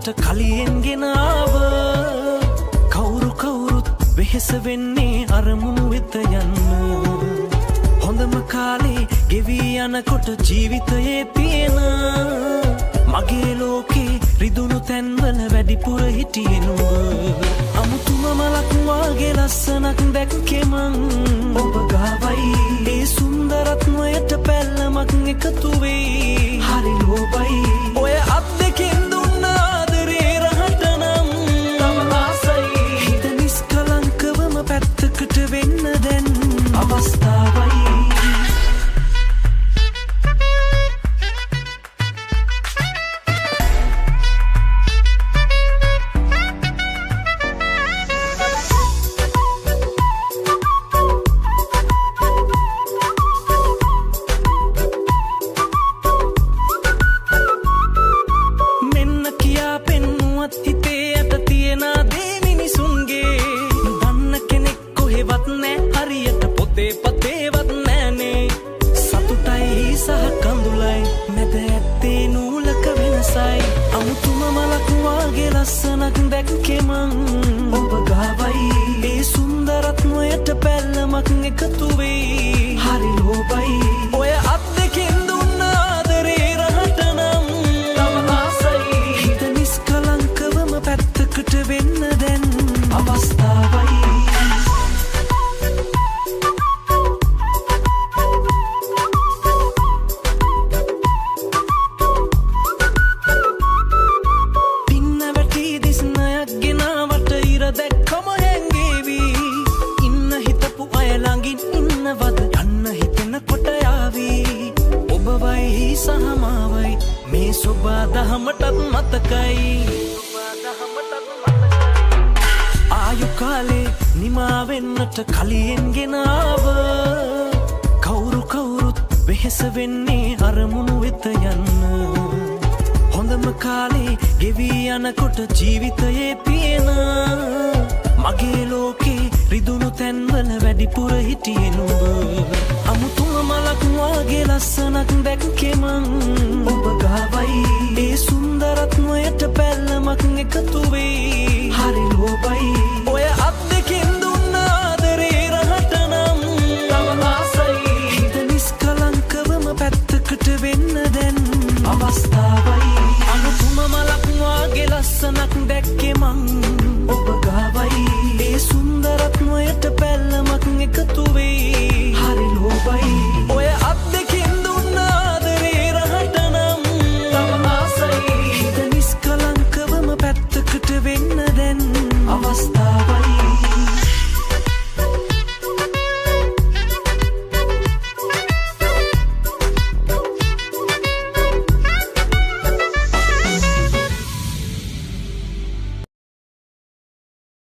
මට කලියෙන් ගෙනාව කවුරු කවුරුත් වෙහෙස වෙන්නේ අරමුණු වෙත යන්න හොඳම කාලේ ගෙවී යනකොට ජීවිතයේ තියෙන මගේ ලෝකේ රිදුණු තැන්වල වැඩිපුර හිටියේ නුඹ අමුතුම මලක් වාගේ ලස්සනක් දැක්කේ මං ඔබ ගාවයි ඒ සුන්දරත්වයට පැල්ලමක් එකතු වෙයි හරි ලෝබයි ඔය අත් දෙකෙන් දුන්න ආදරේ රහට නම් තව ආසයි හිත නිස්කලංකවම පැත්තකට වෙන්න දැන් අවස්ථාවයි මගේ ලෝකේ රිදුණු තැන්වල වැඩිපුර හිටියේ නුඹ